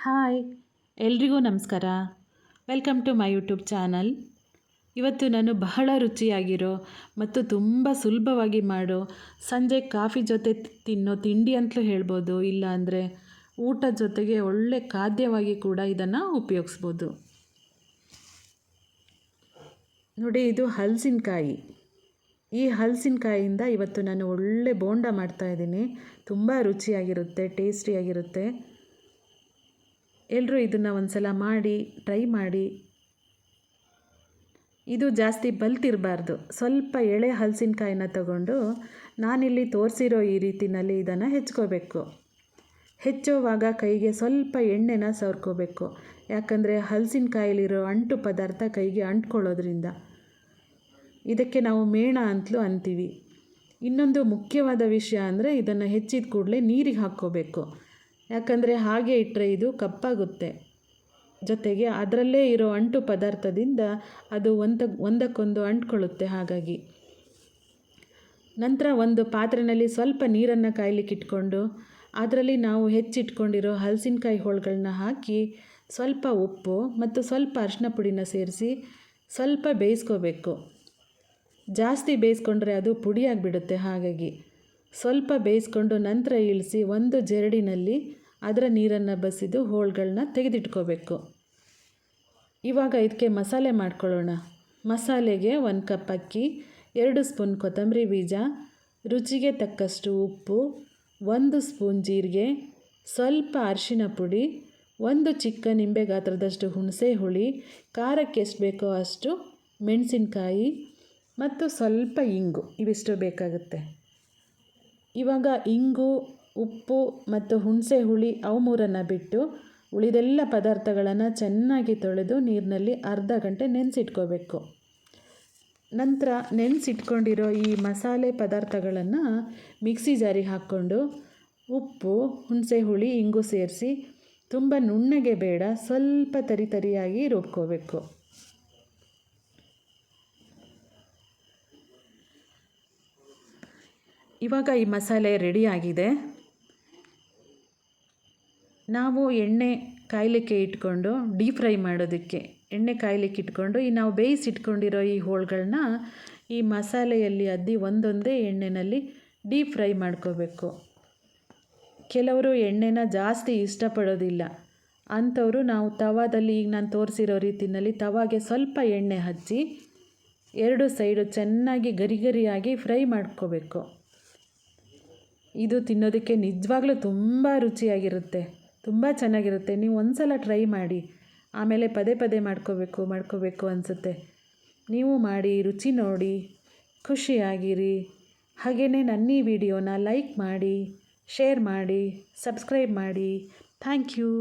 Hi, ಎಲ್ರಿಗೂ ನಮಸ್ಕಾರ. Welcome to my YouTube channel. ಇವತ್ತು ನಾನು ಬಹಳ ರುಚಿಯಾಗಿರೋ ಮತ್ತು ತುಂಬ ಸುಲಭವಾಗಿ ಮಾಡೋ ಸಂಜೆ ಕಾಫಿ ಜೊತೆ ತಿನ್ನೋ ತಿಂಡಿ ಅಂತಲೂ ಹೇಳ್ಬೋದು, ಇಲ್ಲ ಅಂದರೆ ಊಟದ ಜೊತೆಗೆ ಒಳ್ಳೆ ಖಾದ್ಯವಾಗಿ ಕೂಡ ಇದನ್ನು ಉಪಯೋಗಿಸ್ಬೋದು. ನೋಡಿ, ಇದು ಹಲಸಿನಕಾಯಿ. ಈ ಹಲಸಿನಕಾಯಿಯಿಂದ ಇವತ್ತು ನಾನು ಒಳ್ಳೆ ಬೋಂಡ ಮಾಡ್ತಾಯಿದ್ದೀನಿ. ತುಂಬ ರುಚಿಯಾಗಿರುತ್ತೆ, ಟೇಸ್ಟಿಯಾಗಿರುತ್ತೆ. ಎಲ್ಲರೂ ಇದನ್ನು ಒಂದು ಸಲ ಮಾಡಿ ಟ್ರೈ ಮಾಡಿ. ಇದು ಜಾಸ್ತಿ ಬಲ್ತಿರಬಾರ್ದು. ಸ್ವಲ್ಪ ಎಳೆ ಹಲಸಿನಕಾಯಿನ ತಗೊಂಡು ನಾನಿಲ್ಲಿ ತೋರಿಸಿರೋ ಈ ರೀತಿಯಲ್ಲಿ ಇದನ್ನು ಹೆಚ್ಕೋಬೇಕು. ಹೆಚ್ಚುವಾಗ ಕೈಗೆ ಸ್ವಲ್ಪ ಎಣ್ಣೆನ ಸವರ್ಕೋಬೇಕು. ಯಾಕಂದರೆ ಹಲಸಿನಕಾಯಿಲಿರೋ ಅಂಟು ಪದಾರ್ಥ ಕೈಗೆ ಅಂಟ್ಕೊಳ್ಳೋದ್ರಿಂದ. ಇದಕ್ಕೆ ನಾವು ಮೇಣ ಅಂತಲೂ ಅಂತೀವಿ. ಇನ್ನೊಂದು ಮುಖ್ಯವಾದ ವಿಷಯ ಅಂದರೆ ಇದನ್ನು ಹೆಚ್ಚಿದ ಕೂಡಲೇ ನೀರಿಗೆ ಹಾಕ್ಕೋಬೇಕು. ಯಾಕಂದರೆ ಹಾಗೆ ಇಟ್ಟರೆ ಇದು ಕಪ್ಪಾಗುತ್ತೆ. ಜೊತೆಗೆ ಅದರಲ್ಲೇ ಇರೋ ಅಂಟು ಪದಾರ್ಥದಿಂದ ಅದು ಒಂದಕ್ಕೊಂದು ಅಂಟ್ಕೊಳ್ಳುತ್ತೆ. ಹಾಗಾಗಿ ನಂತರ ಒಂದು ಪಾತ್ರೆಯಲ್ಲಿ ಸ್ವಲ್ಪ ನೀರನ್ನು ಕಾಯ್ಲಿಕ್ಕೆ ಇಟ್ಕೊಂಡು ಅದರಲ್ಲಿ ನಾವು ಹೆಚ್ಚಿಟ್ಕೊಂಡಿರೋ ಹಲಸಿನಕಾಯಿ ಹೋಳುಗಳನ್ನ ಹಾಕಿ ಸ್ವಲ್ಪ ಉಪ್ಪು ಮತ್ತು ಸ್ವಲ್ಪ ಅರಿಶಿನ ಪುಡಿನ ಸೇರಿಸಿ ಸ್ವಲ್ಪ ಬೇಯಿಸ್ಕೋಬೇಕು. ಜಾಸ್ತಿ ಬೇಯಿಸ್ಕೊಂಡ್ರೆ ಅದು ಪುಡಿಯಾಗಿಬಿಡುತ್ತೆ. ಹಾಗಾಗಿ ಸ್ವಲ್ಪ ಬೇಯಿಸ್ಕೊಂಡು ನಂತರ ಇಳಿಸಿ ಒಂದು ಜರಡಿನಲ್ಲಿ ಅದರ ನೀರನ್ನು ಬಸಿದು ಹೋಳುಗಳನ್ನ ತೆಗೆದಿಟ್ಕೋಬೇಕು. ಇವಾಗ ಇದಕ್ಕೆ ಮಸಾಲೆ ಮಾಡ್ಕೊಳ್ಳೋಣ. ಮಸಾಲೆಗೆ 1 ಕಪ್ ಅಕ್ಕಿ, 2 ಸ್ಪೂನ್ ಕೊತ್ತಂಬರಿ ಬೀಜ, ರುಚಿಗೆ ತಕ್ಕಷ್ಟು ಉಪ್ಪು, 1 ಸ್ಪೂನ್ ಜೀರಿಗೆ, ಸ್ವಲ್ಪ ಅರಿಶಿನ ಪುಡಿ, 1 ಚಿಕ್ಕ ನಿಂಬೆ ಗಾತ್ರದಷ್ಟು ಹುಣಸೆ ಹುಳಿ, ಖಾರಕ್ಕೆ ಎಷ್ಟು ಬೇಕೋ ಅಷ್ಟು ಮೆಣಸಿನಕಾಯಿ ಮತ್ತು ಸ್ವಲ್ಪ ಇಂಗು, ಇವಿಷ್ಟು ಬೇಕಾಗುತ್ತೆ. ಇವಾಗ ಇಂಗು, ಉಪ್ಪು ಮತ್ತು ಹುಣಸೆ ಹುಳಿ ಅವು ಮೂರನ್ನು ಬಿಟ್ಟು ಉಳಿದೆಲ್ಲ ಪದಾರ್ಥಗಳನ್ನು ಚೆನ್ನಾಗಿ ತೊಳೆದು ನೀರಿನಲ್ಲಿ ಅರ್ಧ ಗಂಟೆ ನೆನೆಸಿಟ್ಕೋಬೇಕು. ನಂತರ ನೆನೆಸಿಟ್ಕೊಂಡಿರೋ ಈ ಮಸಾಲೆ ಪದಾರ್ಥಗಳನ್ನು ಮಿಕ್ಸಿ ಜಾರಿಗೆ ಹಾಕ್ಕೊಂಡು ಉಪ್ಪು, ಹುಣಸೆ ಹುಳಿ, ಇಂಗು ಸೇರಿಸಿ ತುಂಬ ನುಣ್ಣಗೆ ಬೇಡ, ಸ್ವಲ್ಪ ತರಿಯಾಗಿ ರುಬ್ಕೋಬೇಕು. ಇವಾಗ ಈ ಮಸಾಲೆ ರೆಡಿಯಾಗಿದೆ. ನಾವು ಎಣ್ಣೆ ಕಾಯಲಿಕ್ಕೆ ಇಟ್ಕೊಂಡು ಡೀಪ್ ಫ್ರೈ ಮಾಡೋದಕ್ಕೆ ಎಣ್ಣೆ ಕಾಯಲಿಕ್ಕೆ ಇಟ್ಕೊಂಡು ನಾವು ಬೇಯಿಸಿಟ್ಕೊಂಡಿರೋ ಈ ಹೋಳುಗಳನ್ನ ಈ ಮಸಾಲೆಯಲ್ಲಿ ಅದ್ದಿ ಒಂದೊಂದೇ ಎಣ್ಣೆಯಲ್ಲಿ ಡೀಪ್ ಫ್ರೈ ಮಾಡ್ಕೋಬೇಕು. ಕೆಲವರು ಎಣ್ಣೆನ ಜಾಸ್ತಿ ಇಷ್ಟಪಡೋದಿಲ್ಲ. ಅಂಥವರು ನಾವು ತವಾದಲ್ಲಿ ಈಗ ನಾನು ತೋರಿಸಿರೋ ರೀತಿಯಲ್ಲಿ ತವಾಗೆ ಸ್ವಲ್ಪ ಎಣ್ಣೆ ಹಚ್ಚಿ 2 ಸೈಡು ಚೆನ್ನಾಗಿ ಗರಿಯಾಗಿ ಫ್ರೈ ಮಾಡ್ಕೋಬೇಕು. ಇದು ತಿನ್ನೋದಕ್ಕೆ ನಿಜವಾಗ್ಲೂ ತುಂಬ ರುಚಿಯಾಗಿರುತ್ತೆ, ತುಂಬ ಚೆನ್ನಾಗಿರುತ್ತೆ. ನೀವು ಒಂದು ಸಲ ಟ್ರೈ ಮಾಡಿ, ಆಮೇಲೆ ಪದೇ ಮಾಡ್ಕೋಬೇಕು ಅನಿಸುತ್ತೆ. ನೀವು ಮಾಡಿ ರುಚಿ ನೋಡಿ ಖುಷಿಯಾಗಿರಿ. ಹಾಗೆಯೇ ನನ್ನ ಈ ವಿಡಿಯೋನ ಲೈಕ್ ಮಾಡಿ, ಶೇರ್ ಮಾಡಿ, ಸಬ್ಸ್ಕ್ರೈಬ್ ಮಾಡಿ. Thank you.